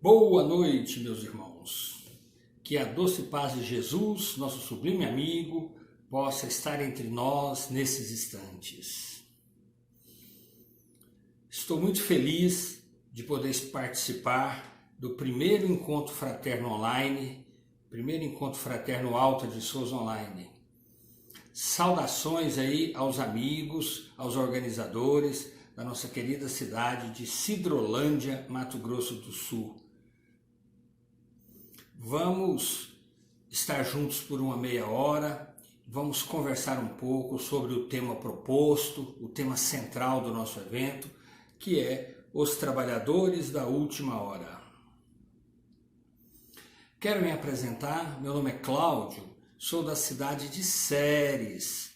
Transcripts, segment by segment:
Boa noite, meus irmãos. Que a doce paz de Jesus, nosso sublime amigo, possa estar entre nós nesses instantes. Estou muito feliz de poder participar do primeiro encontro fraterno online, primeiro encontro fraterno Alta de Souza online. Saudações aí aos amigos, aos organizadores da nossa querida cidade de Sidrolândia, Mato Grosso do Sul. Vamos estar juntos por uma meia hora, vamos conversar um pouco sobre o tema proposto, o tema central do nosso evento, que é os trabalhadores da última hora. Quero me apresentar, meu nome é Cláudio, sou da cidade de Ceres,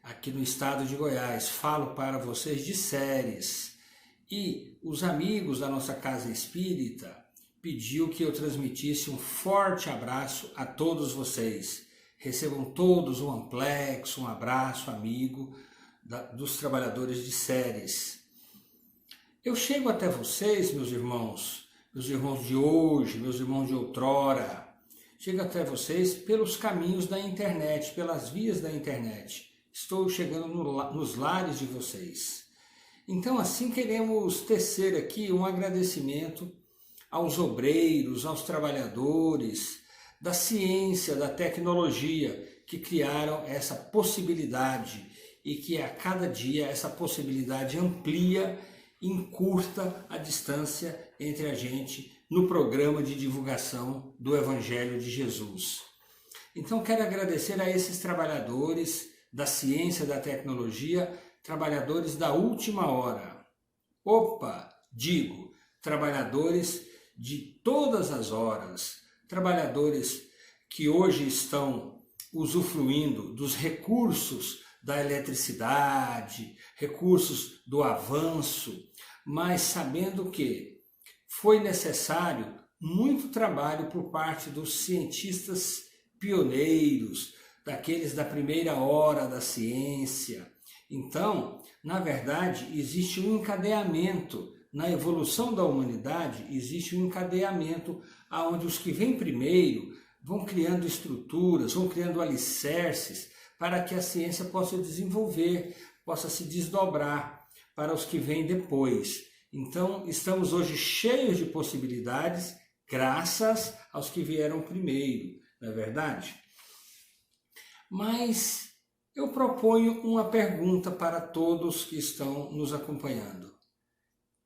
aqui no estado de Goiás, falo para vocês de Ceres. E os amigos da nossa Casa Espírita pediu que eu transmitisse um forte abraço a todos vocês. Recebam todos um amplex, um abraço amigo dos trabalhadores de Ceres. Eu chego até vocês, meus irmãos de hoje, meus irmãos de outrora, chego até vocês pelos caminhos da internet, pelas vias da internet. Estou chegando nos lares de vocês. Então, assim, queremos tecer aqui um agradecimento aos obreiros, aos trabalhadores da ciência, da tecnologia que criaram essa possibilidade e que a cada dia essa possibilidade amplia, encurta a distância entre a gente no programa de divulgação do Evangelho de Jesus. Então quero agradecer a esses trabalhadores da ciência, da tecnologia, trabalhadores da última hora. Trabalhadores de todas as horas, trabalhadores que hoje estão usufruindo dos recursos da eletricidade, recursos do avanço, mas sabendo que foi necessário muito trabalho por parte dos cientistas pioneiros, daqueles da primeira hora da ciência. Então, na verdade, existe um encadeamento. Na evolução da humanidade, existe um encadeamento onde os que vêm primeiro vão criando estruturas, vão criando alicerces para que a ciência possa desenvolver, possa se desdobrar para os que vêm depois. Então, estamos hoje cheios de possibilidades, graças aos que vieram primeiro, não é verdade? Mas eu proponho uma pergunta para todos que estão nos acompanhando.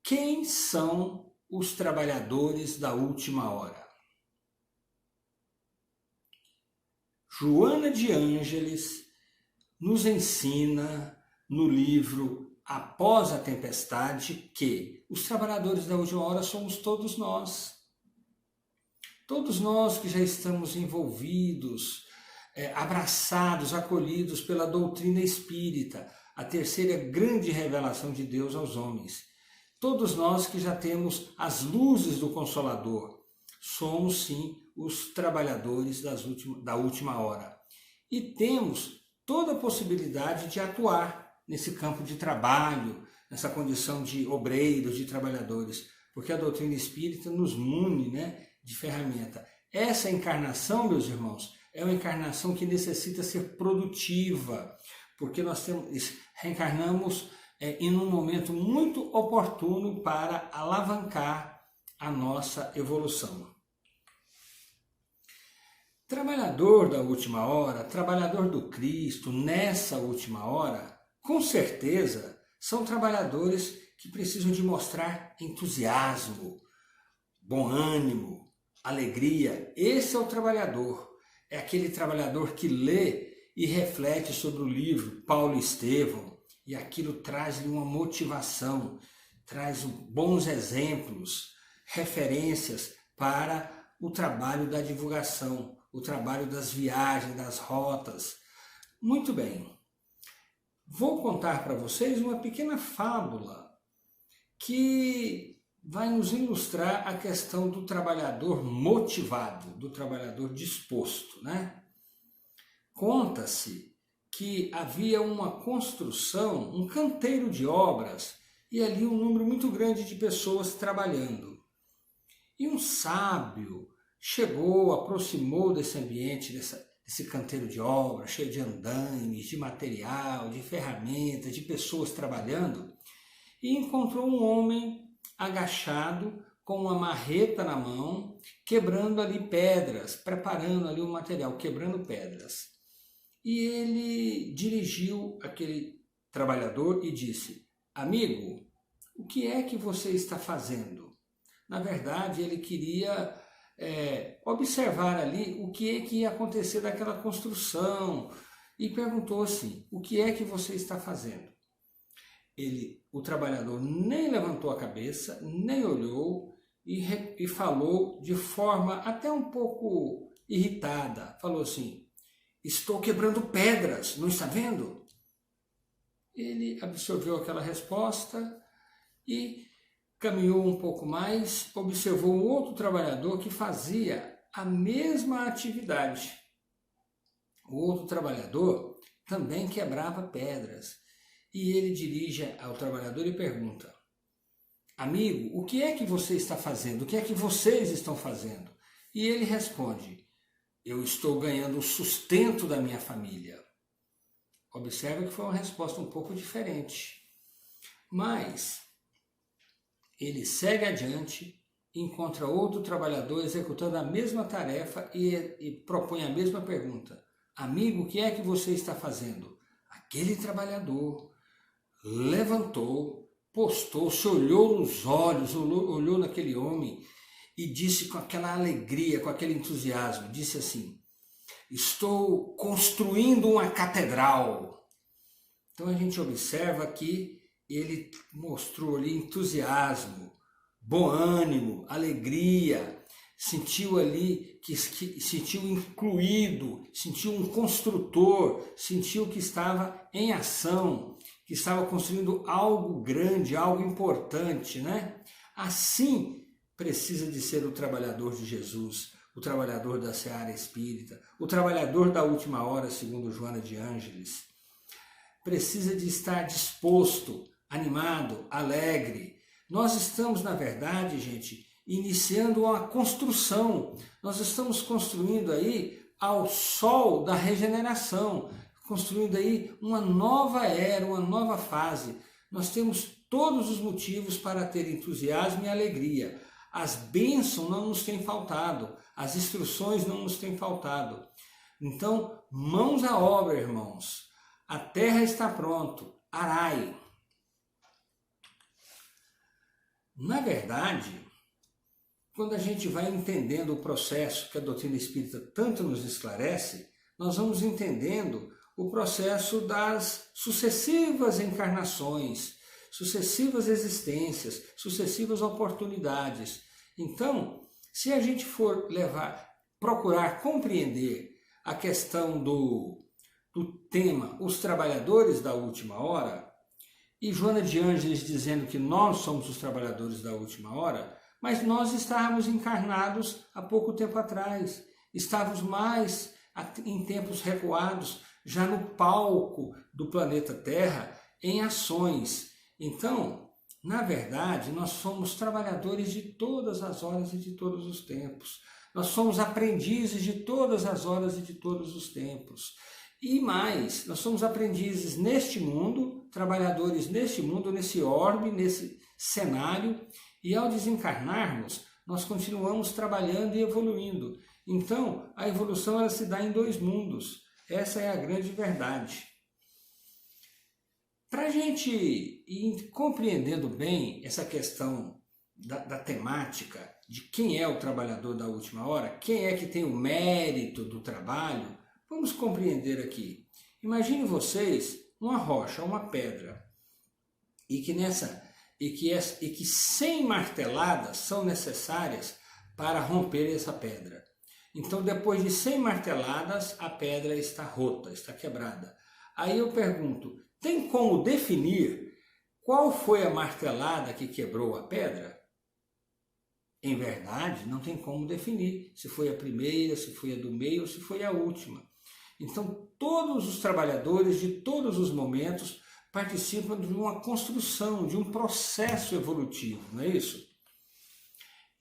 Quem são os trabalhadores da última hora? Joana de Ângeles nos ensina no livro Após a Tempestade que os trabalhadores da última hora somos todos nós. Todos nós que já estamos envolvidos, abraçados, acolhidos pela doutrina espírita, a terceira grande revelação de Deus aos homens. Todos nós que já temos as luzes do Consolador, somos sim os trabalhadores da última hora. E temos toda a possibilidade de atuar nesse campo de trabalho, nessa condição de obreiros, de trabalhadores, porque a doutrina espírita nos mune, de ferramenta. Essa encarnação, meus irmãos, é uma encarnação que necessita ser produtiva, porque nós reencarnamos em um momento muito oportuno para alavancar a nossa evolução. Trabalhador da última hora, trabalhador do Cristo nessa última hora, com certeza são trabalhadores que precisam de mostrar entusiasmo, bom ânimo, alegria. Esse é o trabalhador, é aquele trabalhador que lê e reflete sobre o livro Paulo e Estevão, e aquilo traz-lhe uma motivação, traz bons exemplos, referências para o trabalho da divulgação, o trabalho das viagens, das rotas. Muito bem, vou contar para vocês uma pequena fábula que vai nos ilustrar a questão do trabalhador motivado, do trabalhador disposto, Conta-se que havia uma construção, um canteiro de obras, e ali um número muito grande de pessoas trabalhando. E um sábio chegou, aproximou desse ambiente, desse canteiro de obra, cheio de andaimes, de material, de ferramentas, de pessoas trabalhando, e encontrou um homem agachado, com uma marreta na mão, quebrando ali pedras, preparando ali o material, quebrando pedras. E ele dirigiu aquele trabalhador e disse: amigo, o que é que você está fazendo? Na verdade, ele queria observar ali o que é que ia acontecer daquela construção e perguntou assim: o que é que você está fazendo? O trabalhador nem levantou a cabeça, nem olhou e falou de forma até um pouco irritada. Falou assim: estou quebrando pedras, não está vendo? Ele absorveu aquela resposta e caminhou um pouco mais, observou um outro trabalhador que fazia a mesma atividade. O outro trabalhador também quebrava pedras. E ele dirige ao trabalhador e pergunta: amigo, o que é que você está fazendo? O que é que vocês estão fazendo? E ele responde: eu estou ganhando o sustento da minha família. Observa que foi uma resposta um pouco diferente. Mas ele segue adiante, encontra outro trabalhador executando a mesma tarefa e propõe a mesma pergunta: amigo, o que é que você está fazendo? Aquele trabalhador levantou, postou-se, olhou nos olhos, olhou naquele homem e disse com aquela alegria, com aquele entusiasmo, disse assim: estou construindo uma catedral. Então a gente observa que ele mostrou ali entusiasmo, bom ânimo, alegria, sentiu ali que sentiu incluído, sentiu um construtor, sentiu que estava em ação, que estava construindo algo grande, algo importante, né? Assim precisa de ser o trabalhador de Jesus, o trabalhador da seara espírita, o trabalhador da última hora, segundo Joana de Ângeles. Precisa de estar disposto, animado, alegre. Nós estamos, na verdade, gente, iniciando uma construção. Nós estamos construindo aí ao sol da regeneração, construindo aí uma nova era, uma nova fase. Nós temos todos os motivos para ter entusiasmo e alegria. As bênçãos não nos têm faltado, as instruções não nos têm faltado. Então, mãos à obra, irmãos. A terra está pronta, arai. Na verdade, quando a gente vai entendendo o processo que a doutrina espírita tanto nos esclarece, nós vamos entendendo o processo das sucessivas encarnações, sucessivas existências, sucessivas oportunidades. Então, se a gente for procurar compreender a questão do tema Os Trabalhadores da Última Hora, e Joana de Ângeles dizendo que nós somos os trabalhadores da última hora, mas nós estávamos encarnados há pouco tempo atrás, estávamos mais em tempos recuados, já no palco do planeta Terra, em ações. Então, na verdade, nós somos trabalhadores de todas as horas e de todos os tempos. Nós somos aprendizes de todas as horas e de todos os tempos. E mais, nós somos aprendizes neste mundo, trabalhadores neste mundo, nesse orbe, nesse cenário, e ao desencarnarmos, nós continuamos trabalhando e evoluindo. Então, a evolução ela se dá em dois mundos. Essa é a grande verdade. Para a gente ir compreendendo bem essa questão da temática de quem é o trabalhador da última hora, quem é que tem o mérito do trabalho, vamos compreender aqui. Imagine vocês uma rocha, uma pedra, e que 100 marteladas são necessárias para romper essa pedra. Então, depois de 100 marteladas, a pedra está rota, está quebrada. Aí eu pergunto, tem como definir qual foi a martelada que quebrou a pedra? Em verdade, não tem como definir se foi a primeira, se foi a do meio ou se foi a última. Então, todos os trabalhadores de todos os momentos participam de uma construção, de um processo evolutivo, não é isso?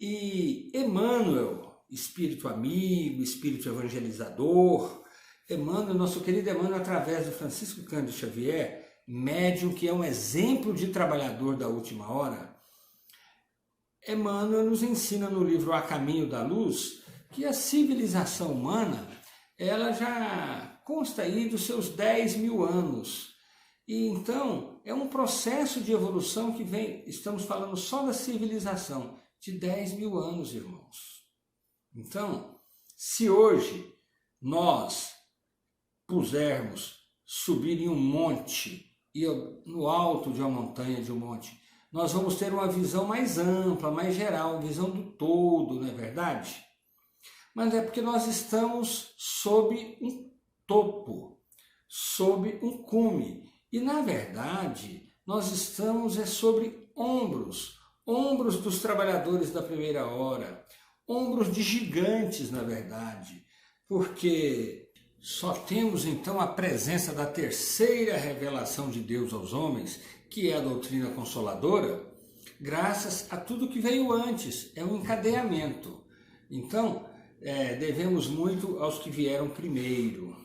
E Emmanuel, espírito amigo, espírito evangelizador, Emmanuel, nosso querido Emmanuel, através de Francisco Cândido Xavier, médium que é um exemplo de trabalhador da última hora, Emmanuel nos ensina no livro A Caminho da Luz que a civilização humana ela já consta aí dos seus 10.000 anos. E então é um processo de evolução que vem, estamos falando só da civilização, de 10.000 anos, irmãos. Então, se hoje nós pusermos subir em um monte, e no alto de uma montanha, de um monte, nós vamos ter uma visão mais ampla, mais geral, visão do todo, não é verdade? Mas é porque nós estamos sob um topo, sob um cume. E, na verdade, nós estamos sobre ombros dos trabalhadores da primeira hora, ombros de gigantes, na verdade, porque só temos, então, a presença da terceira revelação de Deus aos homens, que é a doutrina consoladora, graças a tudo que veio antes, é um encadeamento. Então, devemos muito aos que vieram primeiro.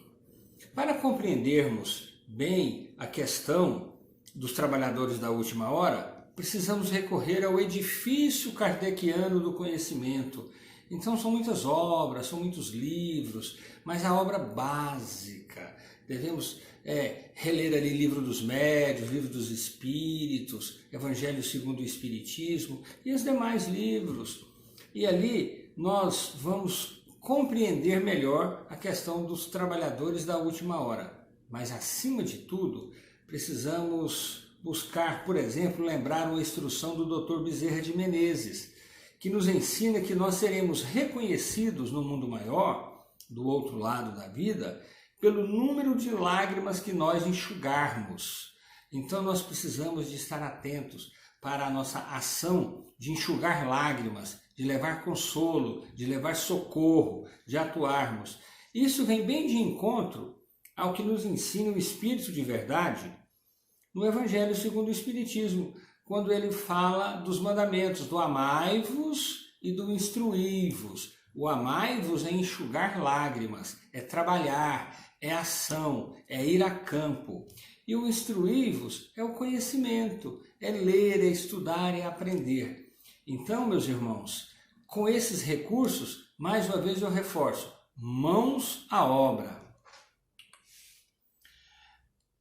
Para compreendermos bem a questão dos trabalhadores da última hora, precisamos recorrer ao edifício kardeciano do conhecimento. Então são muitas obras, são muitos livros, mas a obra básica, devemos reler ali Livro dos Médiuns, Livro dos Espíritos, Evangelho segundo o Espiritismo e os demais livros. E ali nós vamos compreender melhor a questão dos trabalhadores da última hora. Mas, acima de tudo, precisamos buscar, por exemplo, lembrar uma instrução do Dr. Bezerra de Menezes, que nos ensina que nós seremos reconhecidos no mundo maior, do outro lado da vida, pelo número de lágrimas que nós enxugarmos. Então nós precisamos de estar atentos para a nossa ação de enxugar lágrimas, de levar consolo, de levar socorro, de atuarmos. Isso vem bem de encontro ao que nos ensina o Espírito de Verdade no Evangelho segundo o Espiritismo, quando ele fala dos mandamentos, do amai-vos e do instruí-vos. O amai-vos é enxugar lágrimas, é trabalhar, é ação, é ir a campo. E o instruí-vos é o conhecimento, é ler, é estudar, é aprender. Então, meus irmãos, com esses recursos, mais uma vez eu reforço, mãos à obra.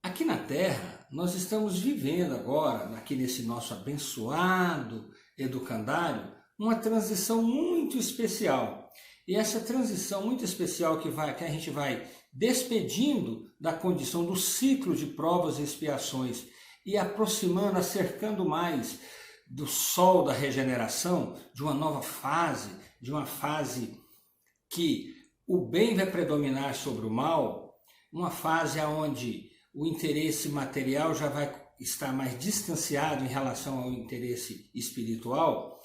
Aqui na Terra, nós estamos vivendo agora, aqui nesse nosso abençoado educandário, uma transição muito especial. E essa transição muito especial que a gente vai despedindo da condição do ciclo de provas e expiações e aproximando, acercando mais do sol da regeneração, de uma nova fase, de uma fase que o bem vai predominar sobre o mal, uma fase onde o interesse material já vai estar mais distanciado em relação ao interesse espiritual.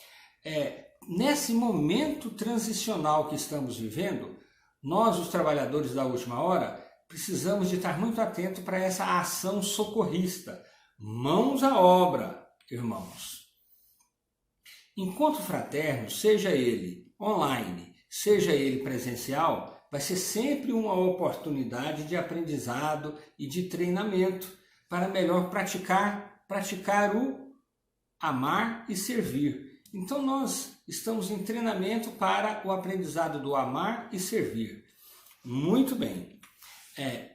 Nesse momento transicional que estamos vivendo, nós, os trabalhadores da última hora, precisamos de estar muito atentos para essa ação socorrista. Mãos à obra, irmãos. Encontro fraterno, seja ele online, seja ele presencial, vai ser sempre uma oportunidade de aprendizado e de treinamento para melhor praticar o amar e servir. Então nós estamos em treinamento para o aprendizado do amar e servir. Muito bem.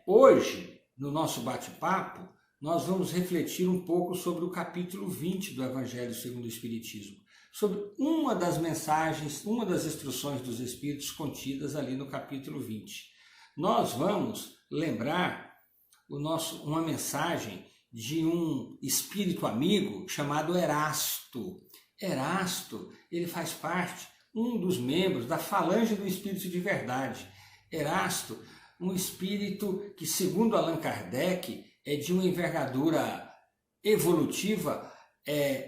Hoje, no nosso bate-papo, nós vamos refletir um pouco sobre o capítulo 20 do Evangelho segundo o Espiritismo, sobre uma das mensagens, uma das instruções dos Espíritos contidas ali no capítulo 20. Nós vamos lembrar uma mensagem de um espírito amigo chamado Erasto. Erasto, ele faz parte, um dos membros da falange do Espírito de Verdade. Erasto, um espírito que, segundo Allan Kardec, é de uma envergadura evolutiva,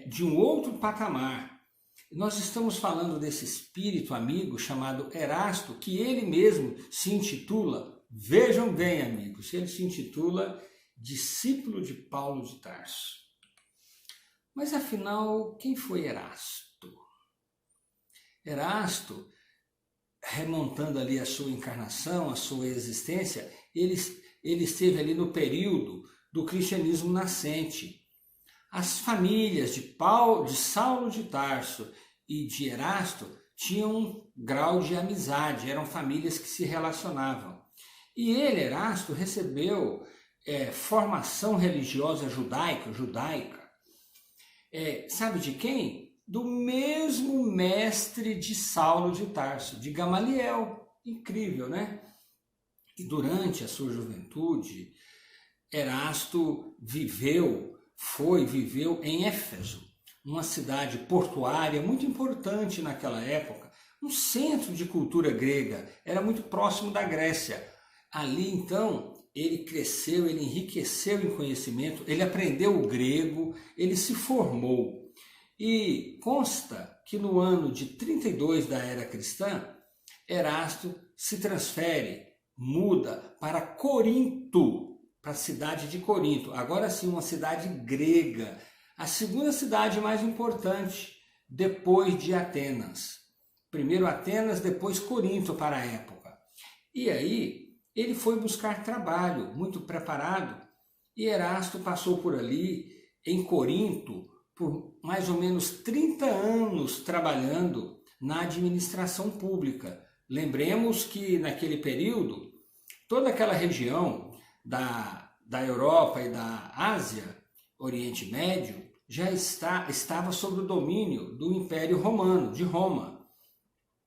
de um outro patamar. Nós estamos falando desse espírito amigo chamado Erasto, que ele mesmo se intitula, vejam bem amigos, ele se intitula discípulo de Paulo de Tarso. Mas afinal, quem foi Erasto? Erasto, remontando ali a sua encarnação, a sua existência, ele esteve ali no período do cristianismo nascente. As famílias de Saulo de Tarso e de Erasto tinham um grau de amizade, eram famílias que se relacionavam. E ele, Erasto, recebeu formação religiosa judaica. Sabe de quem? Do mesmo mestre de Saulo de Tarso, de Gamaliel. Incrível, né? E durante a sua juventude, Erasto viveu em Éfeso, uma cidade portuária muito importante naquela época, um centro de cultura grega, era muito próximo da Grécia. Ali, então, ele cresceu, ele enriqueceu em conhecimento, ele aprendeu o grego, ele se formou. E consta que no ano de 32 da era cristã, Erasto se transfere, muda para Corinto, para a cidade de Corinto. Agora sim, uma cidade grega, a segunda cidade mais importante depois de Atenas. Primeiro Atenas, depois Corinto para a época. E aí ele foi buscar trabalho, muito preparado, e Erasto passou por ali, em Corinto, por mais ou menos 30 anos trabalhando na administração pública. Lembremos que naquele período, toda aquela região da Europa e da Ásia, Oriente Médio, já estava sob o domínio do Império Romano, de Roma.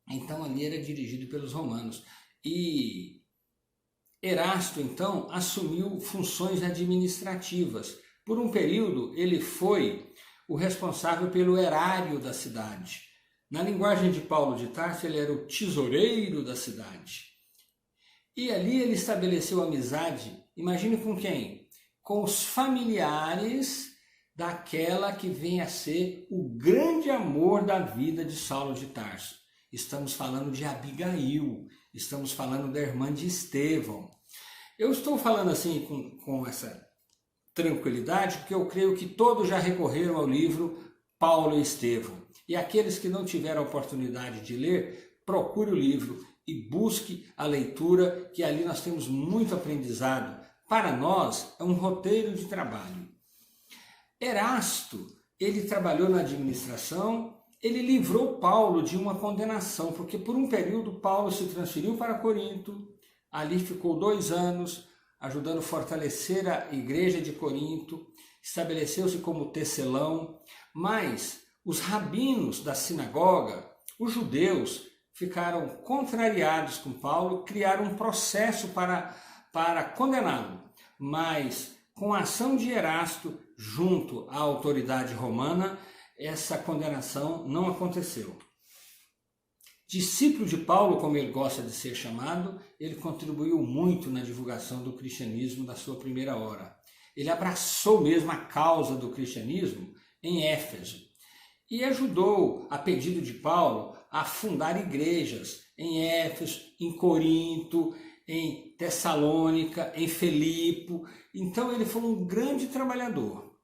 Então ali era dirigido pelos romanos. E Erasto, então, assumiu funções administrativas. Por um período, ele foi o responsável pelo erário da cidade. Na linguagem de Paulo de Tarso, ele era o tesoureiro da cidade. E ali ele estabeleceu amizade, imagine com quem? Com os familiares daquela que vem a ser o grande amor da vida de Saulo de Tarso. Estamos falando de Abigail, estamos falando da irmã de Estevão. Eu estou falando assim com essa tranquilidade porque eu creio que todos já recorreram ao livro Paulo e Estevão. E aqueles que não tiveram a oportunidade de ler, procure o livro e busque a leitura, que ali nós temos muito aprendizado. Para nós, é um roteiro de trabalho. Erasto, ele trabalhou na administração, ele livrou Paulo de uma condenação, porque por um período Paulo se transferiu para Corinto, ali ficou 2 anos, ajudando a fortalecer a igreja de Corinto, estabeleceu-se como tecelão, mas os rabinos da sinagoga, os judeus, ficaram contrariados com Paulo, criaram um processo para condená-lo, mas com a ação de Erasto junto à autoridade romana, essa condenação não aconteceu. Discípulo de Paulo, como ele gosta de ser chamado, ele contribuiu muito na divulgação do cristianismo da sua primeira hora. Ele abraçou mesmo a causa do cristianismo em Éfeso e ajudou, a pedido de Paulo, a fundar igrejas em Éfeso, em Corinto, em Tessalônica, em Filipe. Então ele foi um grande trabalhador.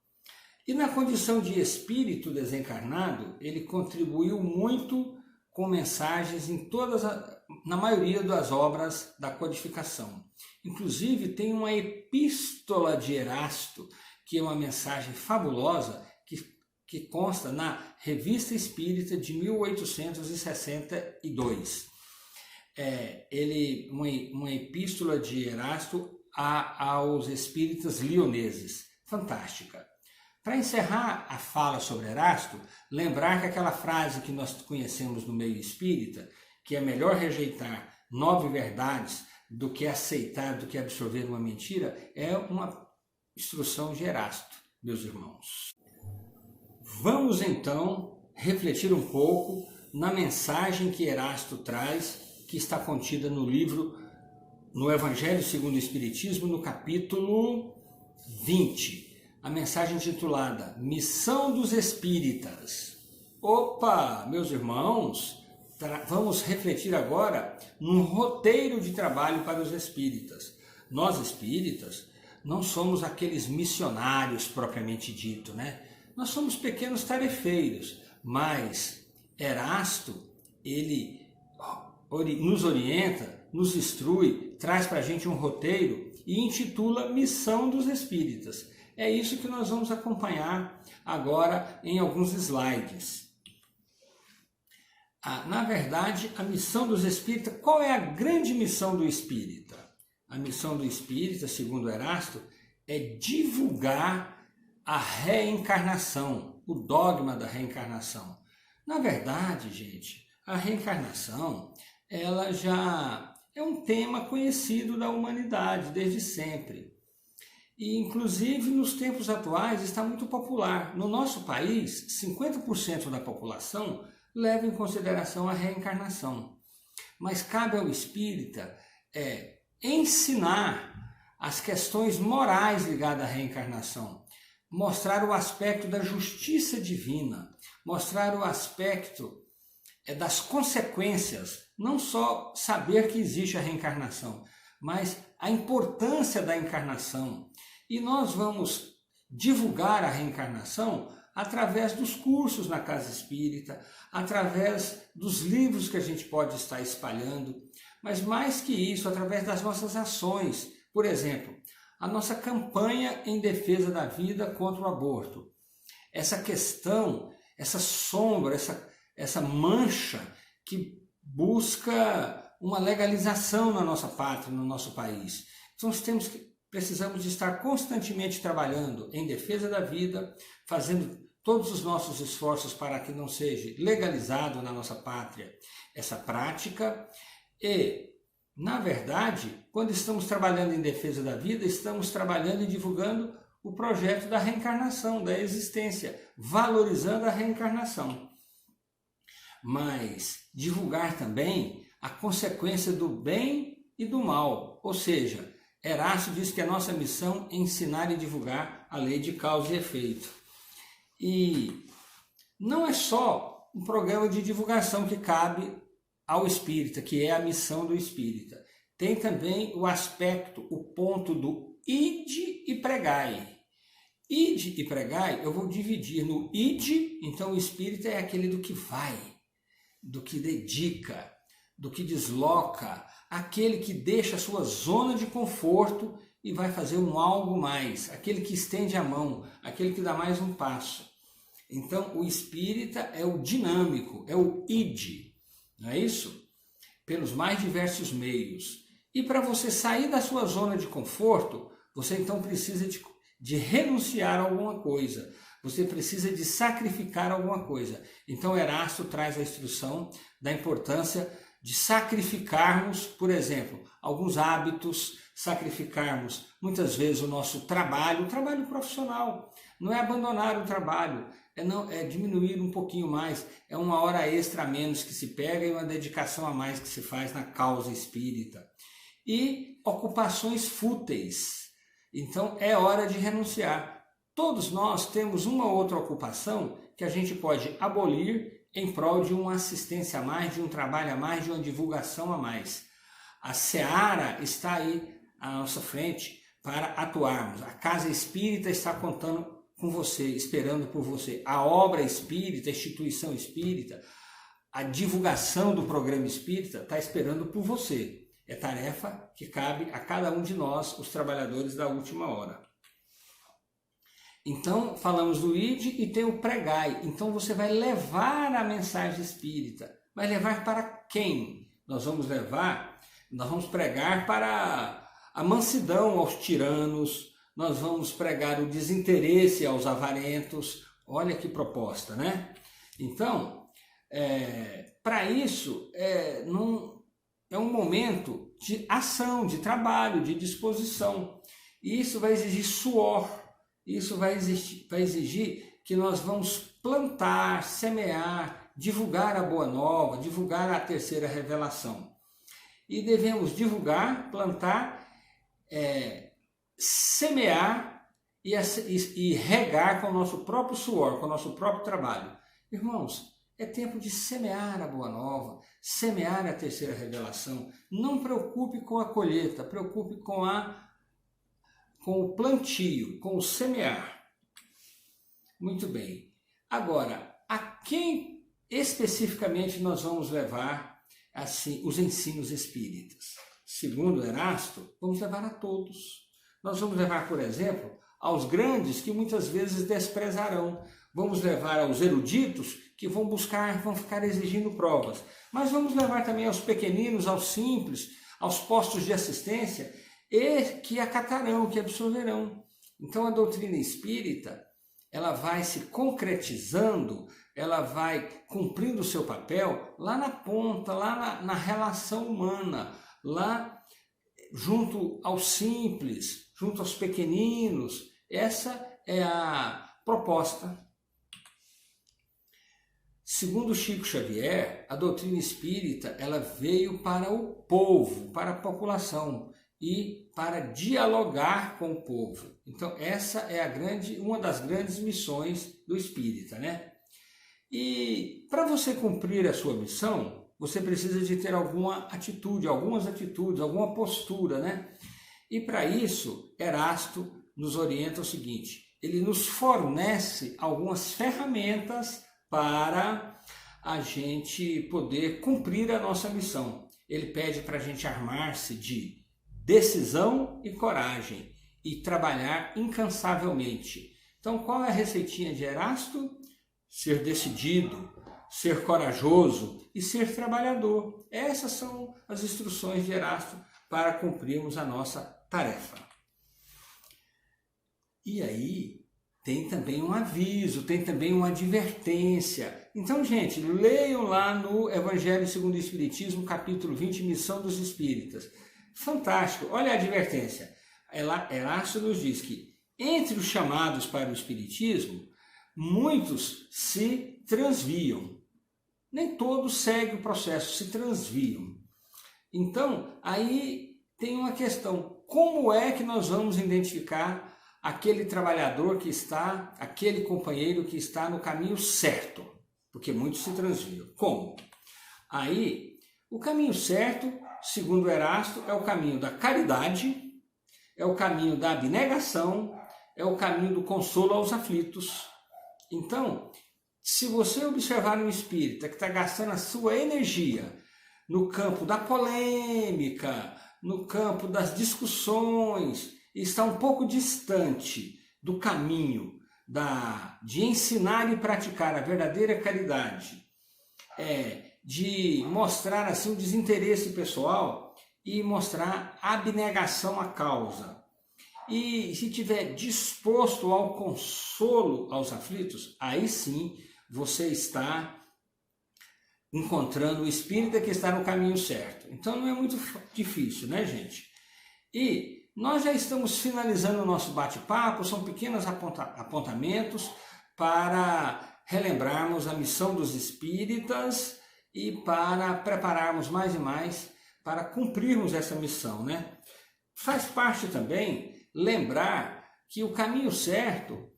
E na condição de espírito desencarnado, ele contribuiu muito com mensagens na maioria das obras da codificação. Inclusive tem uma epístola de Erasto, que é uma mensagem fabulosa, que consta na Revista Espírita de 1862. Uma epístola de Erasto aos espíritas lioneses. Fantástica. Para encerrar a fala sobre Erasto, lembrar que aquela frase que nós conhecemos no meio espírita, que é melhor rejeitar 9 verdades do que aceitar, do que absorver uma mentira, é uma instrução de Erasto, meus irmãos. Vamos então refletir um pouco na mensagem que Erasto traz, que está contida no livro, no Evangelho segundo o Espiritismo, no capítulo 20. A mensagem intitulada Missão dos Espíritas. Opa, meus irmãos, vamos refletir agora num roteiro de trabalho para os espíritas. Nós espíritas não somos aqueles missionários propriamente dito, né? Nós somos pequenos tarefeiros, mas Erasto, ele nos orienta, nos instrui, traz para a gente um roteiro e intitula Missão dos Espíritas. É isso que nós vamos acompanhar agora em alguns slides. Na verdade, a missão dos espíritas, qual é a grande missão do espírita? A missão do espírita, segundo Erasto, é divulgar a reencarnação, o dogma da reencarnação. Na verdade, gente, a reencarnação, ela já é um tema conhecido da humanidade desde sempre. E, inclusive, nos tempos atuais está muito popular. No nosso país, 50% da população leva em consideração a reencarnação. Mas cabe ao espírita ensinar as questões morais ligadas à reencarnação, mostrar o aspecto da justiça divina, mostrar o aspecto das consequências, não só saber que existe a reencarnação, mas a importância da encarnação. E nós vamos divulgar a reencarnação através dos cursos na Casa Espírita, através dos livros que a gente pode estar espalhando, mas mais que isso, através das nossas ações. Por exemplo, a nossa campanha em defesa da vida contra o aborto. Essa questão, essa sombra, essa mancha que busca uma legalização na nossa pátria, no nosso país. Então nós precisamos de estar constantemente trabalhando em defesa da vida, fazendo todos os nossos esforços para que não seja legalizado na nossa pátria essa prática. E, na verdade, quando estamos trabalhando em defesa da vida, estamos trabalhando e divulgando o projeto da reencarnação, da existência, valorizando a reencarnação. Mas divulgar também a consequência do bem e do mal, ou seja, Erasto diz que a nossa missão é ensinar e divulgar a lei de causa e efeito. E não é só um programa de divulgação que cabe ao espírita, que é a missão do espírita. Tem também o aspecto, o ponto do ide e pregai. Ide e pregai, eu vou dividir no ide, então o espírita é aquele do que vai, do que dedica, do que desloca, aquele que deixa a sua zona de conforto e vai fazer um algo mais, aquele que estende a mão, aquele que dá mais um passo. Então, o espírita é o dinâmico, é o id, não é isso? Pelos mais diversos meios. E para você sair da sua zona de conforto, você então precisa de renunciar a alguma coisa. Você precisa de sacrificar alguma coisa. Então, Erasto traz a instrução da importância de sacrificarmos, por exemplo, alguns hábitos, sacrificarmos muitas vezes o nosso trabalho, o trabalho profissional. Não é abandonar o trabalho, é diminuir um pouquinho mais, é uma hora extra a menos que se pega e uma dedicação a mais que se faz na causa espírita. E ocupações fúteis. Então é hora de renunciar. Todos nós temos uma outra ocupação que a gente pode abolir em prol de uma assistência a mais, de um trabalho a mais, de uma divulgação a mais. A seara está aí à nossa frente para atuarmos. A Casa Espírita está contando com você, esperando por você. A obra espírita, a instituição espírita, a divulgação do programa espírita está esperando por você. É tarefa que cabe a cada um de nós, os trabalhadores da última hora. Então, falamos do ide e tem o pregai. Então, você vai levar a mensagem espírita. Vai levar para quem? Nós vamos pregar para a mansidão aos tiranos, nós vamos pregar o desinteresse aos avarentos. Olha que proposta, né? Então, para isso, é um momento de ação, de trabalho, de disposição. E isso vai exigir suor. Isso vai exigir que nós vamos plantar, semear, divulgar a boa nova, divulgar a terceira revelação. E devemos divulgar, plantar, semear e regar com o nosso próprio suor, com o nosso próprio trabalho. Irmãos, é tempo de semear a boa nova, semear a terceira revelação. Não preocupe com a colheita, preocupe com o plantio, com o semear. Muito bem. Agora, a quem especificamente nós vamos levar assim os ensinos espíritas. Segundo Erasto, vamos levar a todos. Nós vamos levar, por exemplo, aos grandes que muitas vezes desprezarão. Vamos levar aos eruditos que vão ficar exigindo provas. Mas vamos levar também aos pequeninos, aos simples, aos postos de assistência e que acatarão, que absorverão. Então a doutrina espírita, ela vai se concretizando, ela vai cumprindo o seu papel lá na ponta, lá na relação humana, lá junto aos simples, junto aos pequeninos. Essa é a proposta. Segundo Chico Xavier, a doutrina espírita ela veio para o povo, para a população e para dialogar com o povo. Então essa é uma das grandes missões do espírita, né? E para você cumprir a sua missão, você precisa de ter algumas atitudes, alguma postura, né? E para isso, Erasto nos orienta o seguinte: ele nos fornece algumas ferramentas para a gente poder cumprir a nossa missão. Ele pede para a gente armar-se de decisão e coragem e trabalhar incansavelmente. Então, qual é a receitinha de Erasto? Ser decidido, ser corajoso e ser trabalhador. Essas são as instruções de Erasto para cumprirmos a nossa tarefa. E aí tem também um aviso, tem também uma advertência. Então, gente, leiam lá no Evangelho segundo o Espiritismo, capítulo 20, Missão dos Espíritas. Fantástico! Olha a advertência. Erasto nos diz que entre os chamados para o Espiritismo, muitos se transviam. Nem todos seguem o processo, se transviam. Então, aí tem uma questão. Como é que nós vamos identificar aquele trabalhador aquele companheiro que está no caminho certo? Porque muitos se transviam. Como? Aí, o caminho certo, segundo Erasto, é o caminho da caridade, é o caminho da abnegação, é o caminho do consolo aos aflitos. Então, se você observar um espírita que está gastando a sua energia no campo da polêmica, no campo das discussões, e está um pouco distante do caminho de ensinar e praticar a verdadeira caridade, de mostrar assim o desinteresse pessoal e mostrar abnegação à causa. E se estiver disposto ao consolo aos aflitos, aí sim você está encontrando o espírita que está no caminho certo. Então não é muito difícil, né, gente? E nós já estamos finalizando o nosso bate-papo, são pequenos apontamentos para relembrarmos a missão dos espíritas e para prepararmos mais e mais para cumprirmos essa missão, né? Faz parte também lembrar que o caminho certo,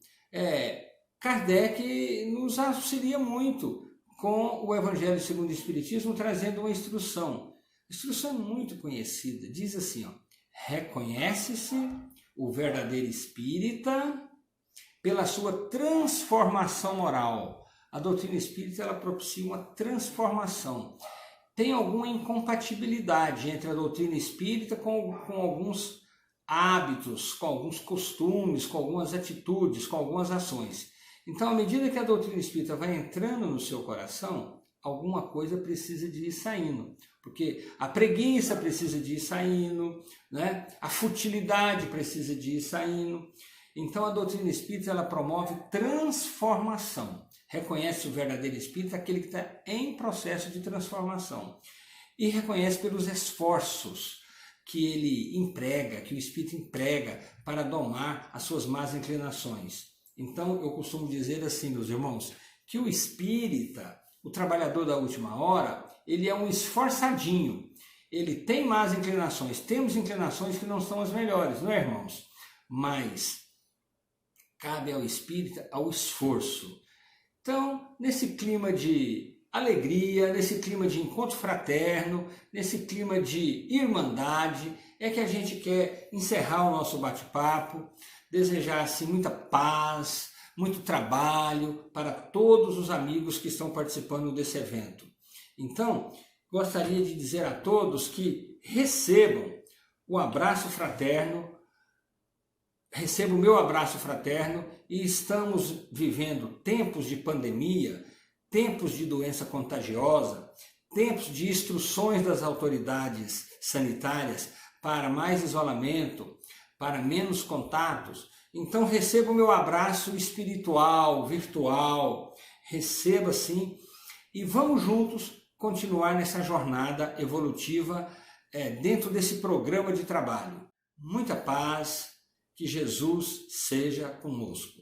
Kardec nos auxilia muito com o Evangelho segundo o Espiritismo, trazendo uma instrução. A instrução é muito conhecida, diz assim, reconhece-se o verdadeiro espírita pela sua transformação moral. A doutrina espírita ela propicia uma transformação. Tem alguma incompatibilidade entre a doutrina espírita com alguns hábitos, com alguns costumes, com algumas atitudes, com algumas ações. Então, à medida que a doutrina espírita vai entrando no seu coração, alguma coisa precisa de ir saindo. Porque a preguiça precisa de ir saindo, né? A futilidade precisa de ir saindo. Então, a doutrina espírita ela promove transformação. Reconhece o verdadeiro espírita, aquele que está em processo de transformação. E reconhece pelos esforços que ele emprega, que o espírito emprega para domar as suas más inclinações. Então, eu costumo dizer assim, meus irmãos, que o espírita, o trabalhador da última hora, ele é um esforçadinho. Ele tem más inclinações, temos inclinações que não são as melhores, não é, irmãos? Mas cabe ao espírita ao esforço. Então, nesse clima de alegria, nesse clima de encontro fraterno, nesse clima de irmandade, é que a gente quer encerrar o nosso bate-papo, desejar assim, muita paz, muito trabalho para todos os amigos que estão participando desse evento. Então, gostaria de dizer a todos que recebam o abraço fraterno, recebo o meu abraço fraterno, e estamos vivendo tempos de pandemia, tempos de doença contagiosa, tempos de instruções das autoridades sanitárias para mais isolamento, para menos contatos. Então receba o meu abraço espiritual, virtual, receba sim, e vamos juntos continuar nessa jornada evolutiva dentro desse programa de trabalho. Muita paz, que Jesus seja conosco.